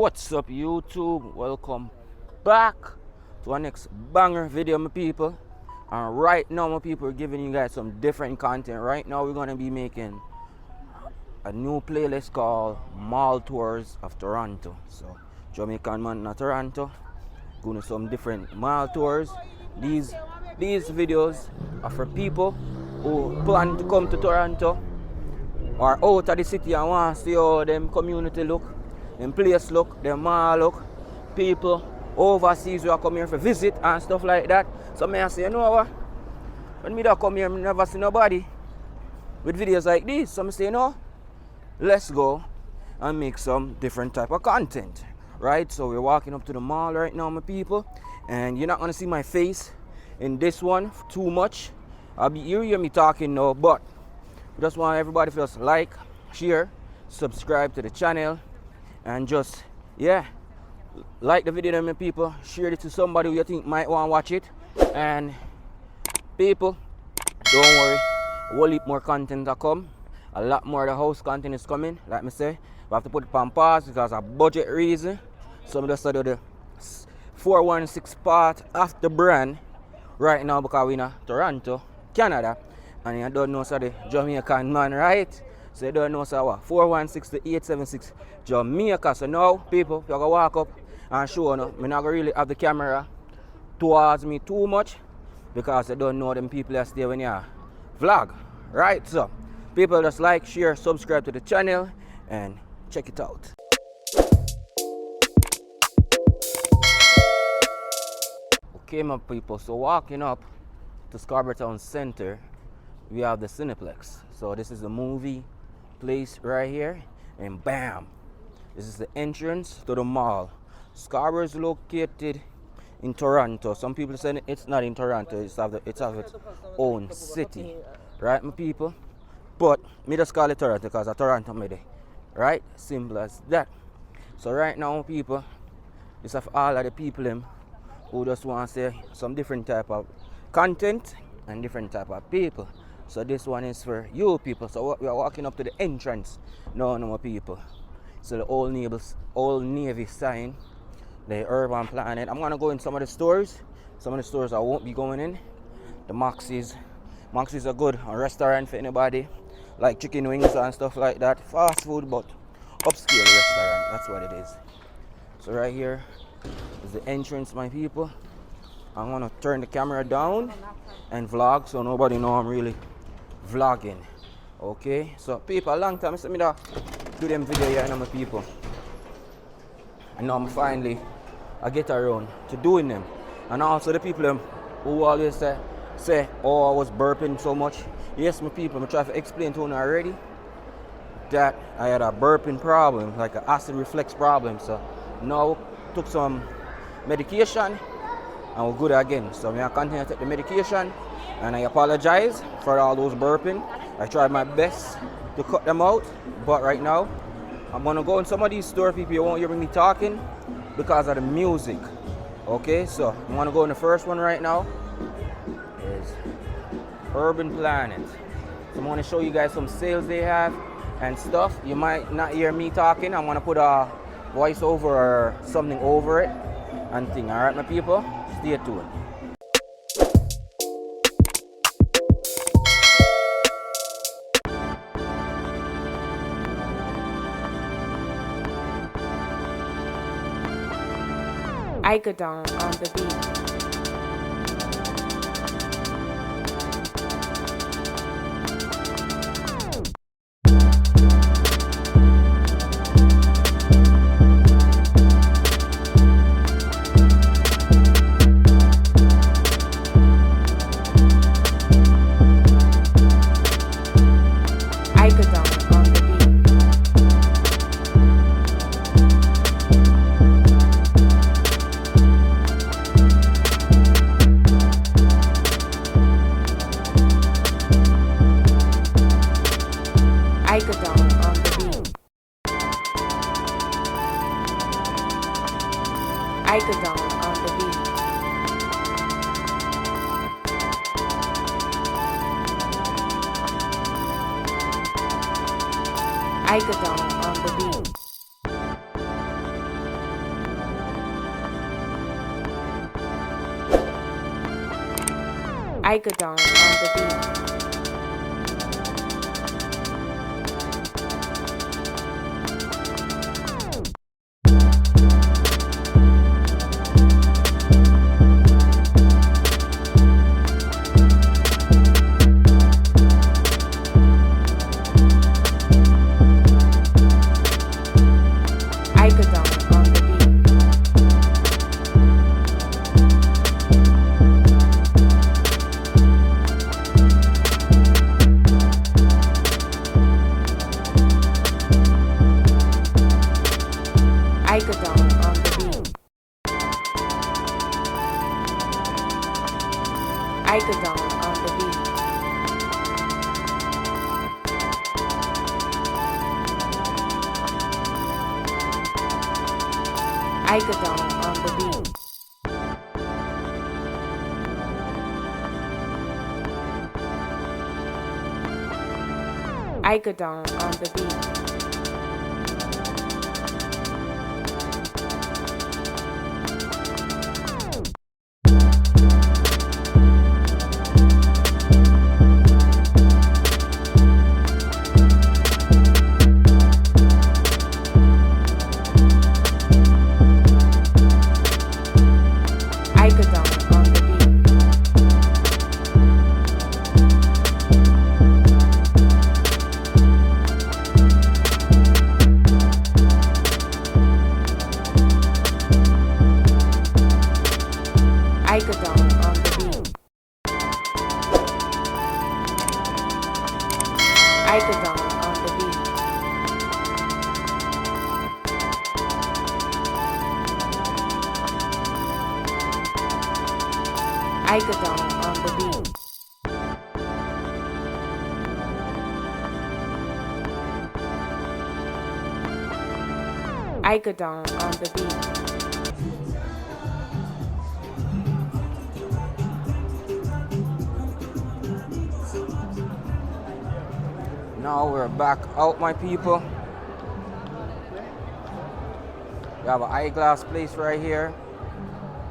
What's up YouTube? Welcome back to our next banger video, my people. And right now, my people, we're giving you guys some different content. Right now we're going to be making a new playlist called Mall Tours of Toronto. So Jamaican man in Toronto, going to some different mall tours. These videos are for people who plan to come to Toronto or out of the city and want to see how them community look, them place look, them mall look. People overseas who are come here for visit and stuff like that. So I say, you know what? When me da come here, I never see nobody with videos like this. So I say, no, let's go and make some different type of content. Right? So we're walking up to the mall right now, my people. And you're not gonna see my face in this one too much. You hear me talking now, but just want everybody to just like, share, subscribe to the channel, and just like the video, my people. Share it to somebody who you think might want to watch it. And people, don't worry, a whole heap more content to come. A lot more of the house content is coming. Like me say, we have to put it on pause because of budget reason. So I'm just do the 416 part of the brand right now because we're in Toronto, Canada. And you don't know, so the Jamaican man, right? So you don't know, so what? 416 to 876 Jamaica. So now, people, you're going to walk up and show you, I'm not going to really have the camera towards me too much because I don't know them people that stay when you vlog, right? So, people, just like, share, subscribe to the channel, and check it out. Okay, my people, so walking up to Scarborough Town Centre, we have the Cineplex. So this is the movie place right here, and bam, this is the entrance to the mall. Scarborough is located in Toronto. Some people say it's not in Toronto, it's of its own city, right, my people? But me just call it Toronto because of Toronto me there, right? Simple as that. So right now, people, this have all of the people who just want to say some different type of content and different type of people. So this one is for you people. So we are walking up to the entrance now, my people. So the Old Navy sign, the Urban Planet. I'm gonna go in some of the stores. Some of the stores I won't be going in. The Maxis are good, a restaurant for anybody like chicken wings and stuff like that. Fast food, but upscale restaurant. That's what it is. So right here is the entrance, my people. I'm gonna turn the camera down and vlog so nobody know I'm really vlogging. Okay, so people, a long time I me do them video here, my people, and now I get around to doing them. And also the people who always say oh, I was burping so much. Yes, my people, I try to explain to you already that I had a burping problem, like an acid reflux problem. So now took some medication and we're good again. So I continue to take the medication, and I apologize for all those burping. I tried my best to cut them out, but right now I'm gonna go in some of these stores, people. You won't hear me talking because of the music. Okay, so I'm gonna go in the first one right now. Is Urban Planet. So I'm gonna show you guys some sales they have and stuff. You might not hear me talking. I'm gonna put a voiceover or something over it and thing. All right, my people, stay tuned. Icodon on the beat. Icodon on the beat. Icodon on the beat. Icodon on the beat. Icodon on the beat. Icodon on the beat. Icodon on the beat. Icodon on the beat. Icodon on the beat. Icodon on the beat. Icodon on the beat. Icodon on the beat. Icodon on the beat. Icodon on the beat. Now we're back out, my people. We have an eyeglass place right here.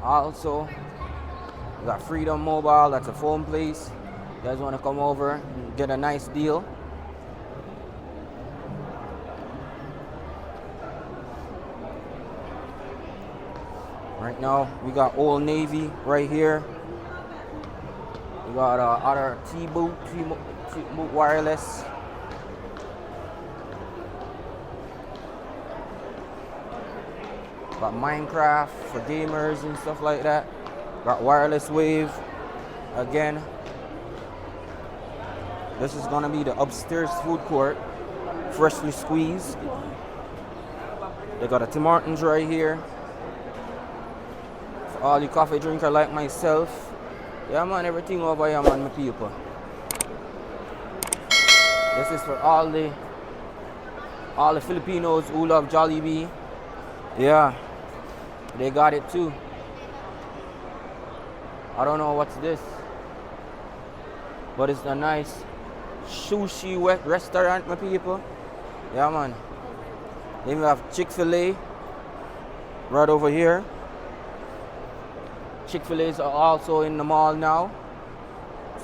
Also, we got Freedom Mobile, that's a phone place. You guys want to come over and get a nice deal? Right now, we got Old Navy right here. We got other T-Boot wireless. Got Minecraft for gamers and stuff like that. Got wireless wave again. This is gonna be the upstairs food court, freshly squeezed. They got a Tim Hortons right here. For all you coffee drinker like myself. Yeah man, everything over here man, my people. This is for all the Filipinos who love Jollibee. Yeah, they got it too. I don't know what's this, but it's a nice sushi restaurant, my people. Yeah, man. Then we have Chick-fil-A right over here. Chick-fil-A's are also in the mall now.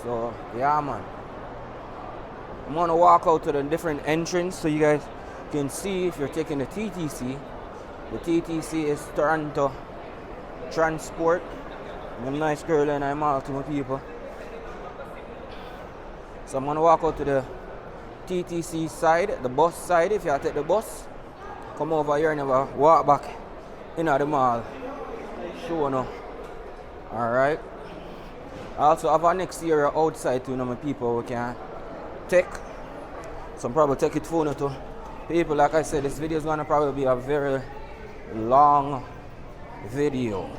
So, yeah, man. I'm gonna walk out to the different entrance so you guys can see if you're taking the TTC. The TTC is Toronto Transport. I'm a nice girl and I'm all to my people. So I'm gonna walk out to the TTC side, the bus side. If you take the bus, come over here and walk back in the mall. Sure no. Alright. I also have a next year outside too, my people we can take. Some probably take it phone to people. Like I said, this video is gonna probably be a very long video.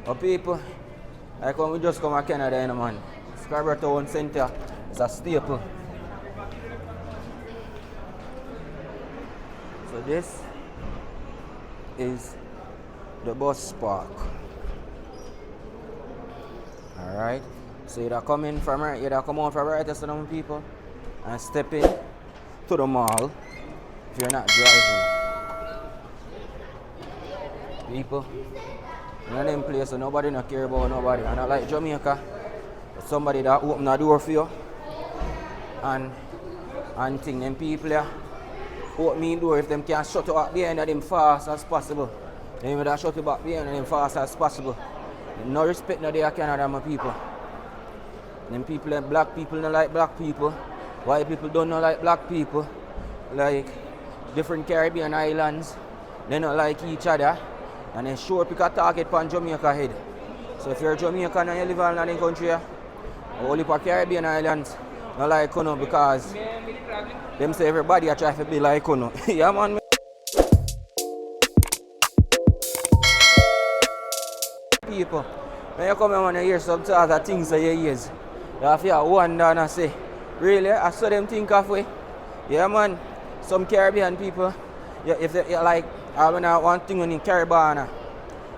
But people, like when we just come to Canada, you know, man, Scarborough Town Centre is a staple. So this is the bus park. Alright. So you'd come in from right, you'd come out from right to some people and step in to the mall if you're not driving. People, in them place so nobody not care about nobody. And not like Jamaica. somebody that open the door for you and thing them people there open me door if them can shut it up behind them fast as possible. They would shut it back behind them fast as possible. No respect no there Canada my people. Them people and black people don't like black people. White people don't like black people. Like different Caribbean islands, they don't like each other. And they sure pick a target on Jamaica head. So if you're Jamaican and you live in another country, only for Caribbean islands, not like Kuno because them say everybody a try to be like Kuno. Yeah man. People, when you come here and you hear some sort of things that you hear, you have to wonder and say, really? I saw them think of way. Yeah man, some Caribbean people, yeah, if they like, when I one thing in Caribbean,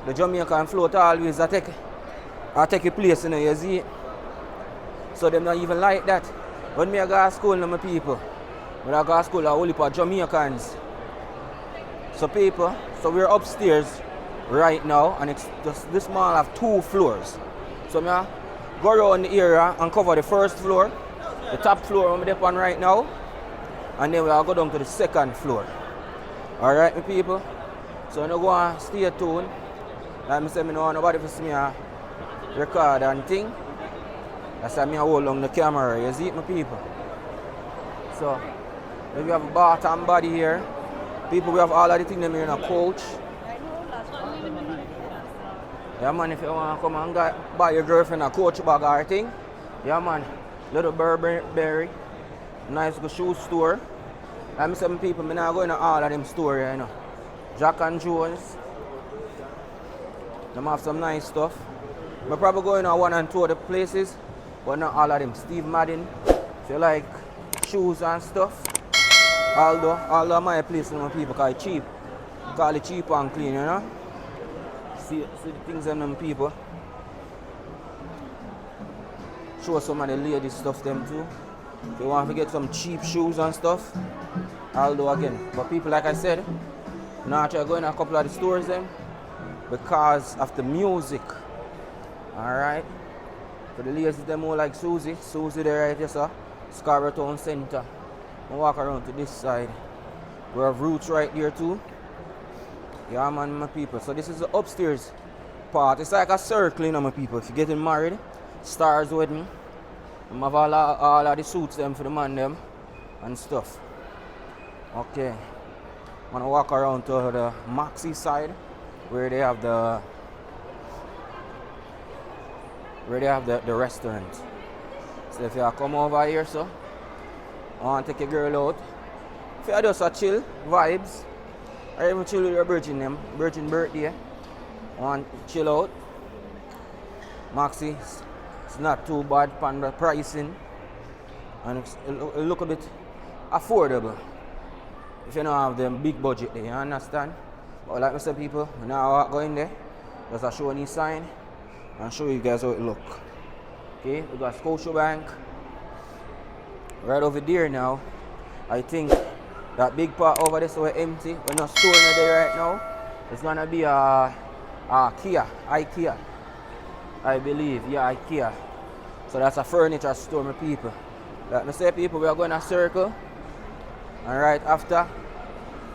the Jamaican float always I take a place, you know, you see. So them not even like that. When me I go to school, my people, when I go to school, I only for Jamaicans. So people, so we're upstairs right now, and it's just this mall have 2 floors. So I go around the area and cover the first floor, the top floor I'm on right now, and then we'll go down to the second floor. Alright, my people. So now go and stay tuned. Like I said, I don't want nobody to see me record and thing. That's why I hold on the camera, you see it, my people. So, we have a bath and body here. People, we have all of the things them here in a couch. Yeah man, if you want to come and buy your girlfriend a coach bag or thing, yeah man, little Burberry, nice good shoe store. I'm some people, I'm not going to all of them store here, you know. Jack and Jones, them have some nice stuff. I'm probably going to 1 and 2 of the places, but not all of them. Steve Madden, if you like shoes and stuff. Although my place, you know, people call it cheap. Call it cheap and clean, you know. See the things in them people. Show some of the ladies stuff them too. If you want to get some cheap shoes and stuff, I'll do again. But people, like I said, now try going to a couple of the stores then because of the music. Alright. For the ladies them more like Susie there right here, sir. Scarborough Town Centre. I walk around to this side. We have Roots right there too. Yeah man, my people. So this is the upstairs part. It's like a circle, you know, my people. If you're getting married, stars with me. I have all of the suits them for the man them and stuff. Okay. I'm gonna walk around to the Maxi side where they have the restaurant. So if you come over here, so I want to take your girl out. If you just a chill vibes, or even chill with your virgin birthday, I want to chill out. Maxi, it's not too bad for the pricing, and it look a bit affordable. If you don't have them big budget there, you understand? But like I said, people, now I go in there, just a show any sign and show you guys how it look. Okay, we got Scotiabank right over there now. I think that big part over there so empty. We're not storing it there right now. It's gonna be a IKEA, I believe. Yeah, IKEA. So that's a furniture store, my people. Like I say, people, we are going to circle. And right after,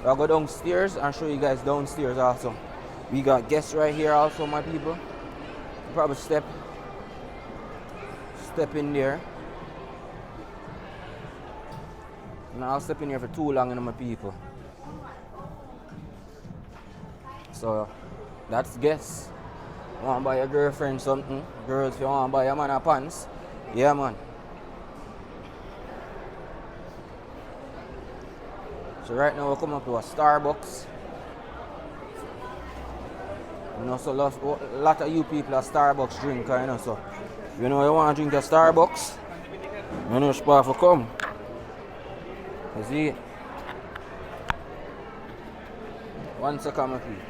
we'll go downstairs and show you guys downstairs also. We got guests right here also, my people. Probably step in there. And I'll step in here for too long, you know, my people. So that's guests. You want to buy your girlfriend something? Girls, if you want to buy your man a pants, yeah man. So right now we're coming up to a Starbucks. You know, so a lot of you people are Starbucks drinker, you know, so you know you want to drink a Starbucks, you know, spot for come. You see? 1 second, my people.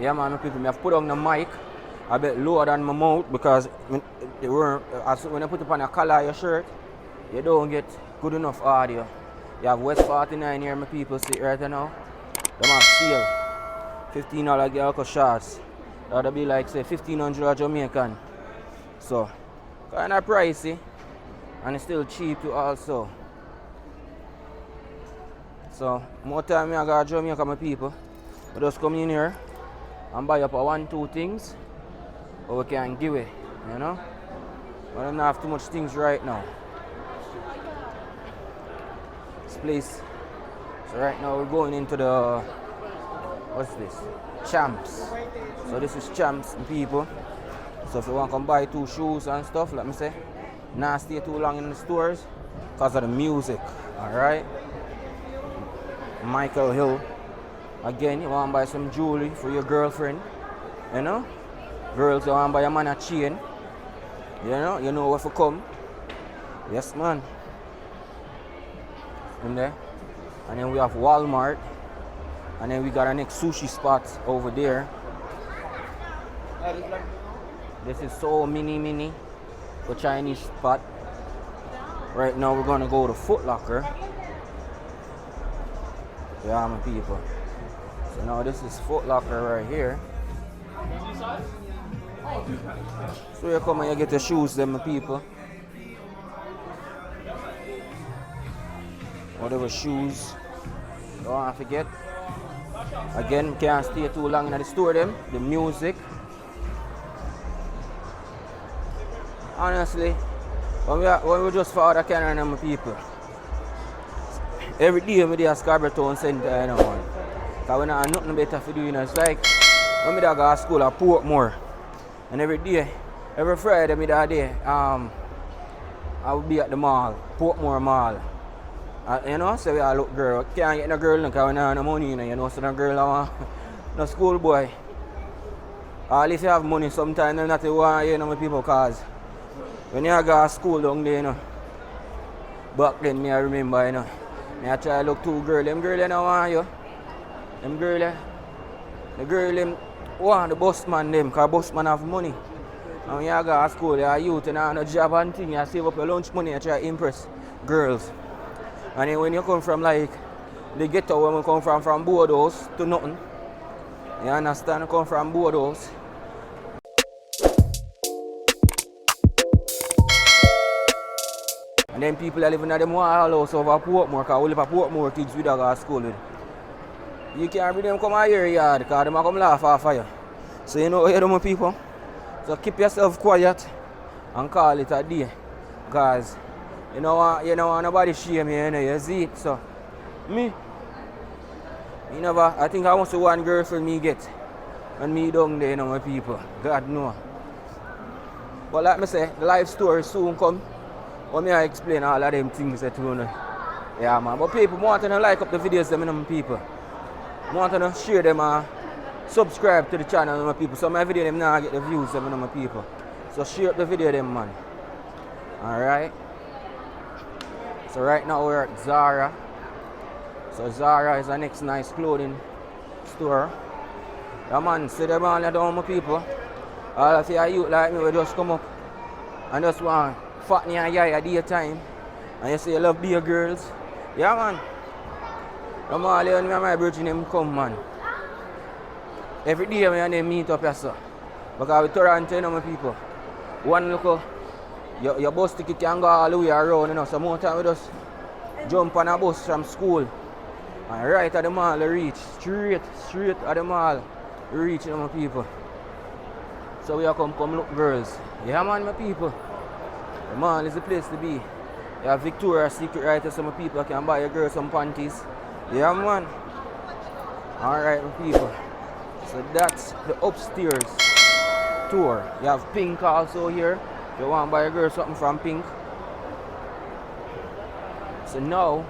Yeah man, my people, I have put on the mic a bit lower than my mouth because when I put it on the collar of your shirt, you don't get good enough audio. You have West 49 here, my people, see right now. Them have sale. $15 girl shorts. That'll be like say 1,500 Jamaican. So kind of pricey, and it's still cheap too also. So more time I got Jamaica, my people. We just come in here and buy up a 1-2 things, but we can give it, you know. I don't have too much things right now. This place. So right now we're going into the, what's this? Champs. So this is Champs, people. So if you want to come buy 2 shoes and stuff, let me say, not stay too long in the stores because of the music. Alright. Michael Hill. Again, you want to buy some jewelry for your girlfriend. You know? Girls, you want to buy a man a chain. You know where to come. Yes, man. In there. And then we have Walmart. And then we got our next sushi spot over there. This is so mini for Chinese spot. Right now we're gonna go to Foot Locker. Yeah, my people. So now this is Foot Locker right here. So you come and you get the shoes then, my people. Whatever shoes you want to forget. Again, can't stay too long in the store them. The music. Honestly, when we just for other Canada, my people. Every day I'm at Scarborough Town Centre, you know, man. Because we don't have nothing better to do, you know. It's like when I go to school at Portmore. And every day, every Friday, I would be at the mall, Portmore Mall. You know, so we all look girl. Can't get no girl because we don't have no money, you know. So no girl, no school boy. All if you have money, sometimes they're not the one, you know, my people, because when you go to school down there, you know, back then, I remember, you know, I try to look 2 girls. Them girls, you know, want you. Them girls, the girl, them want the bus man, them, because bus man have money. And when you go to school, you're a youth, and you have no job and thing, you save up your lunch money, you try to impress girls. And then when you come from like the ghetto, when we come from Bordeaux to nothing, you understand? You come from Bordeaux. And then people are living at them wall house over Portmore, because we live at Portmore kids we don't go to school with. You can't bring them come out here yard because they come laugh off of you. So you know what you do, my people? So keep yourself quiet and call it a day. Because you know want nobody shame you, you know, you see it. So me never, I think I want to one girlfriend me get. And me down there, you know, my people. God know. But like me say, the life story soon come. But me I explain all of them things that you know. Yeah, man. But people want to like up the videos, them, you know, my people. Want to share them and subscribe to the channel, my people. So my video them now get the views, them, you know, my people. So share up the video, them, man. Alright. So right now we're at Zara. So Zara is the next nice clothing store. Yeah, man, see them all down, my people. All of you youth like me will just come up and just want fattening your eye at daytime. And you say you love beer girls. Yeah, man. I'm all here and my brother them come, man. Every day we and them meet up here, so. Because we Toronto, you know, my people. One look, your bus ticket can go all the way around, you know. So more time we just jump on a bus from school. And right at the mall, we reach. Straight at the mall, we reach, you know, my people. So we are come look girls. Yeah, man, my people. The mall is the place to be. You have Victoria's Secret right there, so my people can buy a girl some panties. Yeah, man. Alright, my people. So that's the upstairs tour. You have Pink also here. If you want to buy a girl something from Pink. So now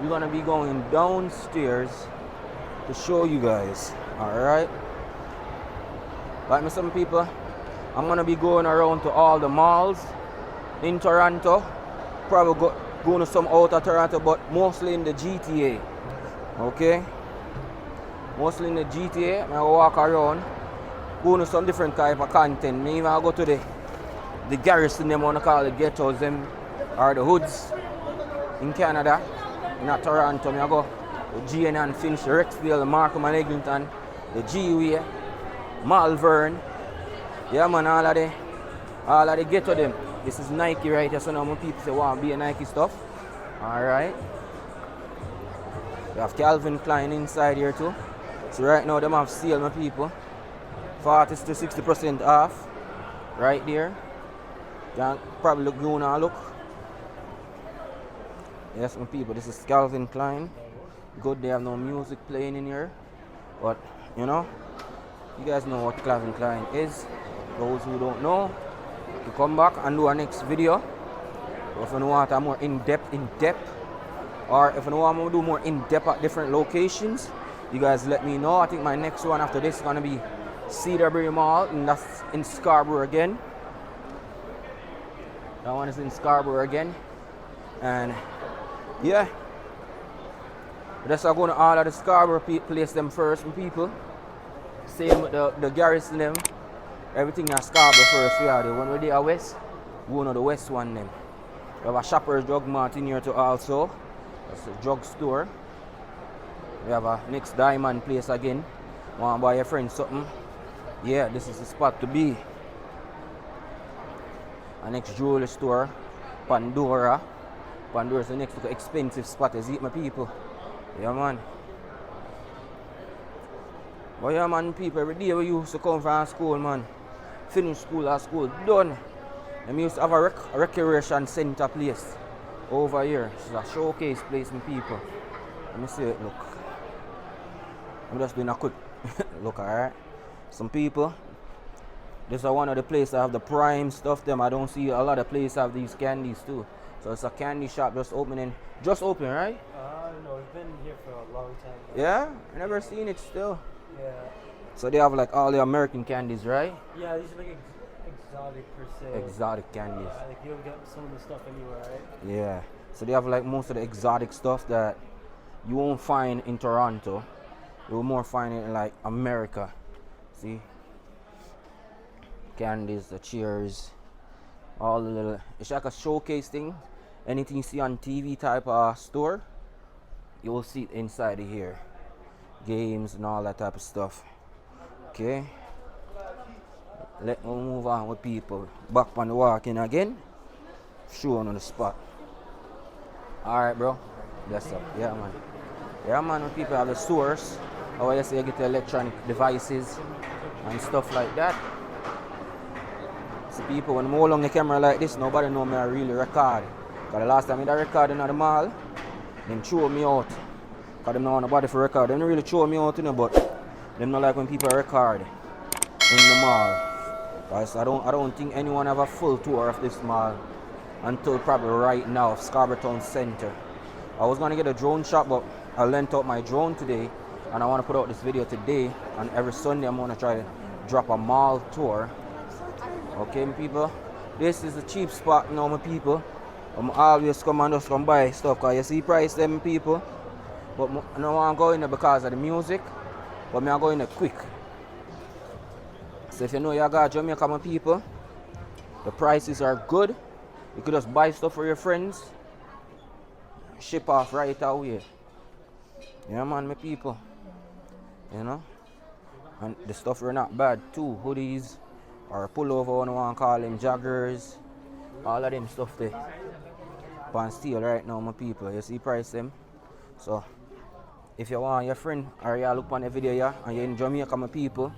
we're gonna be going downstairs to show you guys. Alright. Like me, some people, I'm gonna be going around to all the malls in Toronto. Probably going to some out of Toronto, but mostly in the GTA. Okay? Mostly in the GTA. I'm gonna walk around, going to some different type of content. Maybe I'll go to the garrison, them wanna call it ghettos, them or the hoods in Canada. Not Toronto. I go to GN and finish Rexdale, Markham and Eglinton, the G-Way. Malvern. Yeah man, all of the ghetto them. This is Nike right here, so now my people say want to be a Nike stuff. Alright. We have Calvin Klein inside here too. So right now them have sale my people. 40 to 60% off. Right there. You can probably look good now look. Yes my people, this is Calvin Klein. Good, they have no music playing in here. But you know, you guys know what Calvin Klein is. Those who don't know, to come back and do our next video. If you want a more in-depth, or if you want to do more in-depth at different locations, you guys let me know. I think my next one after this is gonna be Cedarbury Mall, and that's in Scarborough again. That one is in Scarborough again, and yeah, just I'm going to all of the Scarborough place them first, my people. Same with the garrison them. Everything in Scarborough first. We are the one where they are west. We go to the west one them. We have a Shoppers Drug Mart in here too also. That's a drug store. We have a next diamond place again. Want to buy your friend something? Yeah, this is the spot to be. A next jewelry store, Pandora. Pandora is the next expensive spot. Is it my people? Yeah man. But yeah man, people, every day we used to come from school man. Finish school or school done. And we used to have a recreation center place over here. It's a showcase place my people. Let me see it look. I'm just doing a quick look, alright. Some people. This is one of the places that have the prime stuff them. I don't see a lot of places have these candies too. So it's a candy shop just opening. Just open, right? No, it's been here for a long time now. Yeah? I never seen it still. Yeah. So they have like all the American candies, right? Yeah, these are like exotic per se. Exotic candies. Yeah, like you don't get some of the stuff anywhere, right? Yeah. So they have like most of the exotic stuff that you won't find in Toronto. You will more find it in like America. See? Candies, the cheers, all the little, it's like a showcase thing. Anything you see on TV type of store, you will see it inside of here. Games and all that type of stuff. Okay. Let me move on with people. Back on the walking again. Showing on the spot. Alright bro. Bless up. Yeah man. Yeah man, when people have the stores, or you say you get the electronic devices and stuff like that. So people, when I'm hold on the camera like this, nobody know me I really record. Because the last time I recorded in the mall, them throw me out. Because them don't want nobody for record. Them don't really throw me out, you know, but them not like when people record in the mall. Because I don't think anyone have a full tour of this mall until probably right now, Scarborough Town Centre. I was going to get a drone shot, but I lent out my drone today. And I want to put out this video today. And every Sunday I'm going to try to drop a mall tour. Okay, my people, this is a cheap spot now, my people. I'm always come and just come buy stuff because you see price them people. But I don't want to go in there because of the music, but I go in there quick. So if you know you got Jamaica, my people, the prices are good. You could just buy stuff for your friends, ship off right away. Yeah man, my people. You know? And the stuff are not bad too. Hoodies. Or pullover, one want to call them joggers, all of them stuff there. Pan steel right now, my people. You see price them. So if you want your friend or you look on the video here and you're in Jamaica, my people,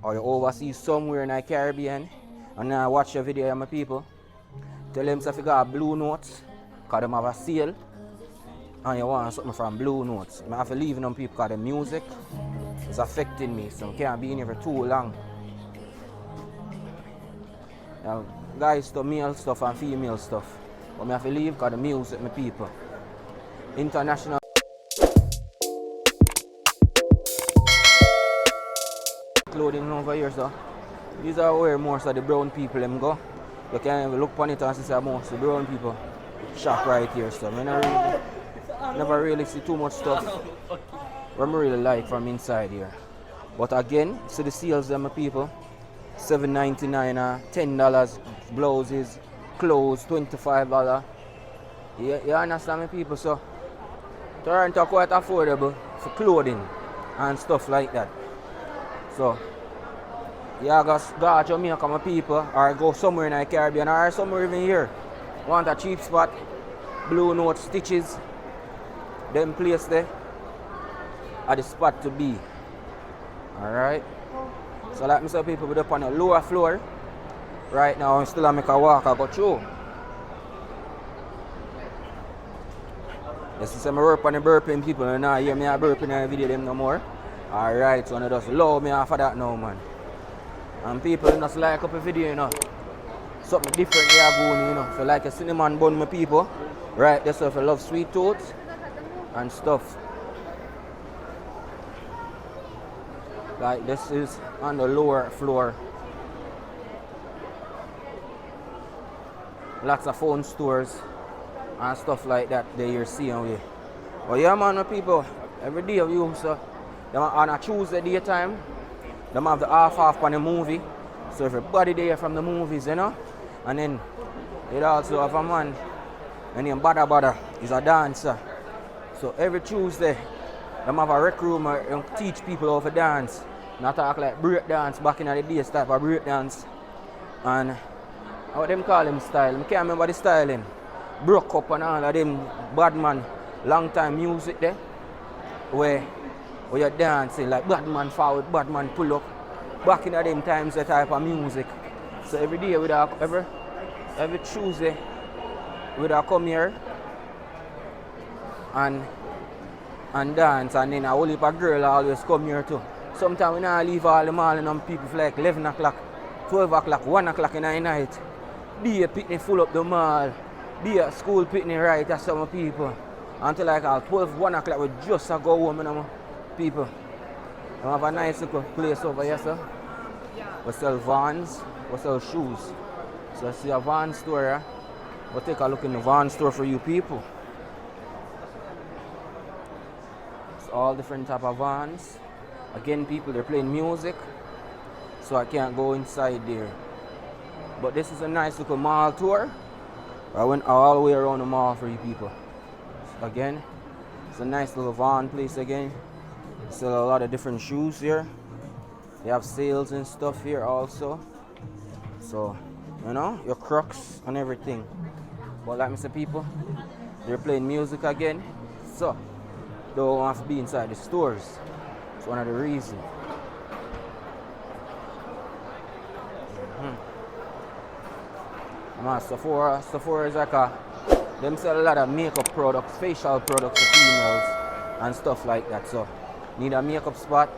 or you overseas somewhere in the Caribbean and now watch your video here, my people, tell them if you got Blue Notes, because they have a sale and you want something from Blue Notes. I have to leave them people because the music is affecting me, so I can't be in here for too long. Guys stuff, male stuff and female stuff. But I have to leave because the music, my people. International clothing over here, so these are where most of the brown people them go. You can even look upon it and see most of the brown people shop right here. So I never really see too much stuff what I really like from inside here. But again, see the sales them, my people. $7.99, $10 blouses, clothes, $25. You understand me people? So Toronto quite affordable for clothing and stuff like that. So You go to Jamaica, my people, or go somewhere in the Caribbean, or somewhere even here. Want a cheap spot, Blue Note, Stitches, them place there are the spot to be. Alright? So like me say, people, we're up on the lower floor. Right now, I'm still make a walk, I go through. Yes, see, I work on the burping people, and now hear me a burping in the video them no more. Alright, so I just love me after that now, man. And people just like up a video, you know. Something different they are going, you know. So like a cinnamon bun, my people. Right, that's if I love sweet tooth and stuff. Like this is on the lower floor. Lots of phone stores and stuff like that that you're seeing with. But yeah, man, my people, every day of you, so on a Tuesday daytime, they have the half on the movie. So everybody there from the movies, you know. And then it also have a man, and him Bada Bada, he's a dancer. So every Tuesday, they have a rec room and teach people how to dance. Not talk like break dance back in the days type of break dance. And what them call him style? I can't remember the styling. Broke up and all of them bad man, long time music there. Where you're dancing like bad man forward, bad man pull up. Back in the them times that type of music. So every day every Tuesday we'd come here and dance, and then a whole heap of girl always come here too. Sometimes we not leave all the morning and people for like 11 o'clock, 12 o'clock, 1 o'clock in the night. Be a picnic full up the mall. Be a school picnic right at some people. Until like 12, 1 o'clock we just go home, you know, people. We have a nice little place over here, sir. We sell Vans, we sell shoes. So I see a Van store here. We'll take a look in the Van store for you people. It's all different type of Vans. Again, people, they're playing music, so I can't go inside there. But this is a nice little mall tour. I went all the way around the mall for you people. Again, it's a nice little Van place again. Sell a lot of different shoes here. They have sales and stuff here also. So, you know, your Crocs and everything. But like I said, people, they're playing music again. So, don't have to be inside the stores. It's one of the reasons. Sephora. Sephora is like them sell a lot of makeup products, facial products for females and stuff like that. So, need a makeup spot.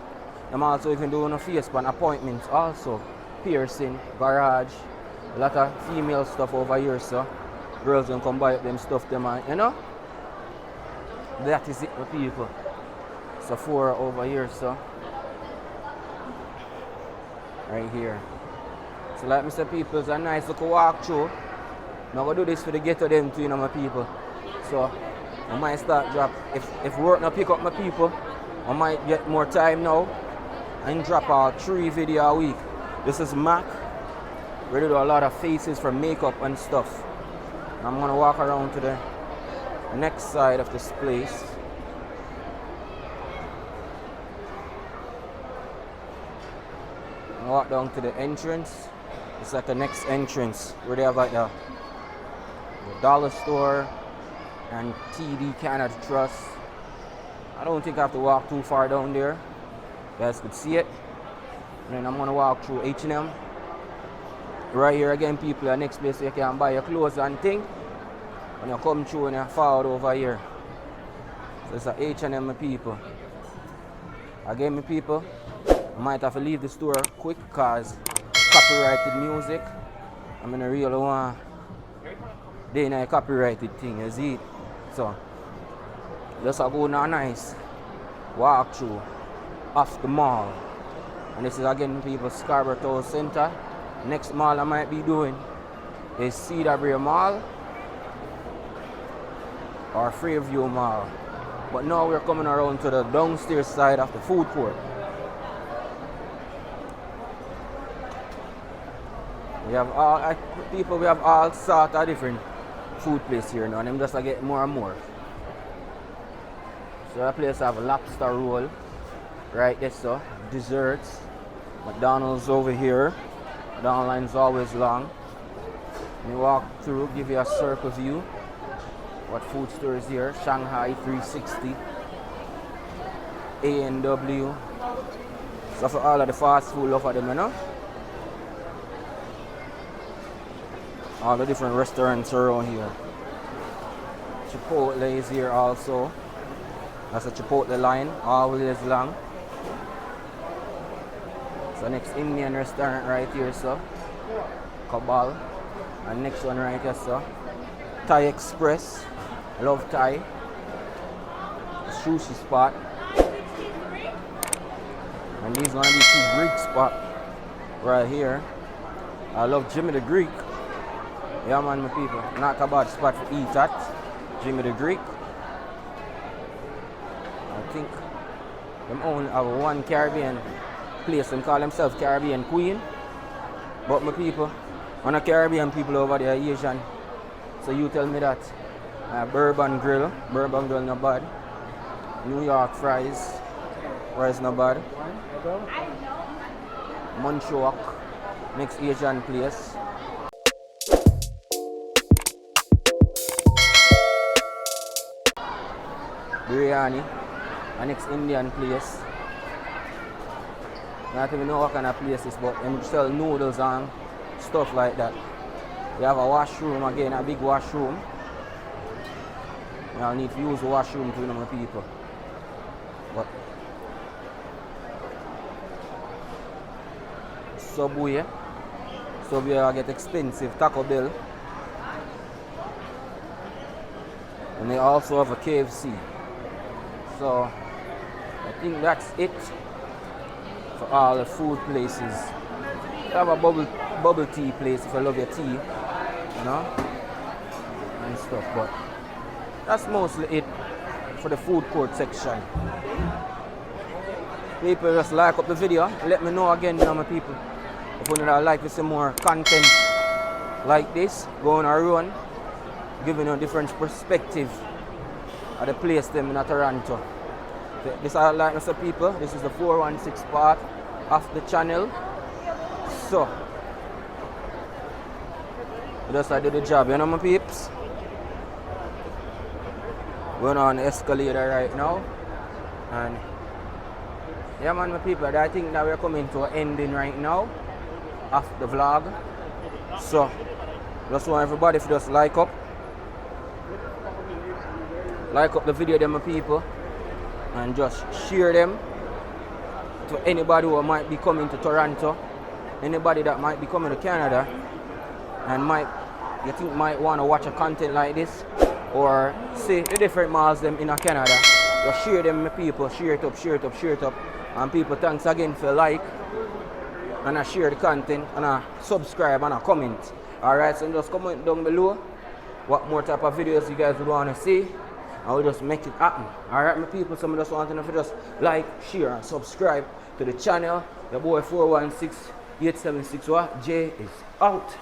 I'm also even doing a face span appointments also. Piercing, garage, a lot of female stuff over here, so girls can come buy up them stuff them, and you know. That is it for people. Sephora over here, so right here. So like Mr. People, it's a nice little walk through. I'm gonna do this for the ghetto them too, you know, my people. So I might start drop if work not pick up my people, I might get more time now and drop out 3 videos a week. This is Mac. We do a lot of faces for makeup and stuff. I'm gonna walk around to the next side of this place. I walk down to the entrance. It's like the next entrance where they have like the dollar store and TD Canada Trust. I don't think I have to walk too far down there. You guys could see it. And then I'm gonna walk through H&M. Right here again, people, the next place you can buy your clothes and thing. When you come through and you forward over here. So it's a H&M, my people. Again, my people, I might have to leave the store quick because copyrighted music. I'm in a real one. They ain't a copyrighted thing, you see it? So, just a go now nice walk through off the mall. And this is again, people, Scarborough Town Centre. Next mall I might be doing is Scarborough Mall or Freeview Mall. But now we're coming around to the downstairs side of the food court. We have all people. We have all sorts of different food places here now, and them just get more and more. So that place have a lobster roll, right there, so desserts, McDonald's over here. Down line's always long. You walk through, give you a circle view. What food store is here? Shanghai 360. A&W. So for all of the fast food love for them, you know? All the different restaurants around here. Chipotle is here also. That's a Chipotle line, always long. So next Indian restaurant right here, so Kabal. And next one right here, so Thai Express. Love Thai. Sushi spot. And these gonna be two Greek spot right here. I love Jimmy the Greek. Yeah man, my people. Not a bad spot to eat at. Jimmy the Greek. I think them only have one Caribbean place. Them call themselves Caribbean Queen. But my people, one of Caribbean people over there Asian. So you tell me that. Bourbon Grill not bad. New York fries not bad. Munchwalk, next Asian place. Biryani, a next Indian place. Not even know what kind of place is, but they sell noodles and stuff like that. They have a washroom again, a big washroom. I'll need to use the washroom to my people. But Subway I get expensive. Taco Bell. And they also have a KFC. So I think that's it for all the food places. They have a bubble tea place if you love your tea, you know, and stuff. But that's mostly it for the food court section. People, just like up the video. Let me know again, you know, my people. If you would like to see more content like this, going around, giving you a different perspective of the place them in Toronto. This I like, Mr. People. This is the 416 part of the channel. So, just I do the job, you know, my peeps. Going on the escalator right now. And yeah man, my people, I think that we're coming to an ending right now of the vlog. So just want everybody to just like up the video, them my people, and just share them to anybody who might be coming to Toronto, anybody that might be coming to Canada and you think might want to watch a content like this or see the different malls them in Canada. Just share them, my people. Share it up. And people, thanks again for like and I share the content and I subscribe and I comment. Alright, so just comment down below what more type of videos you guys would want to see. I will just make it happen. Alright, my people, some of just want to just like, share and subscribe to the channel. Your boy 416-876 J is out.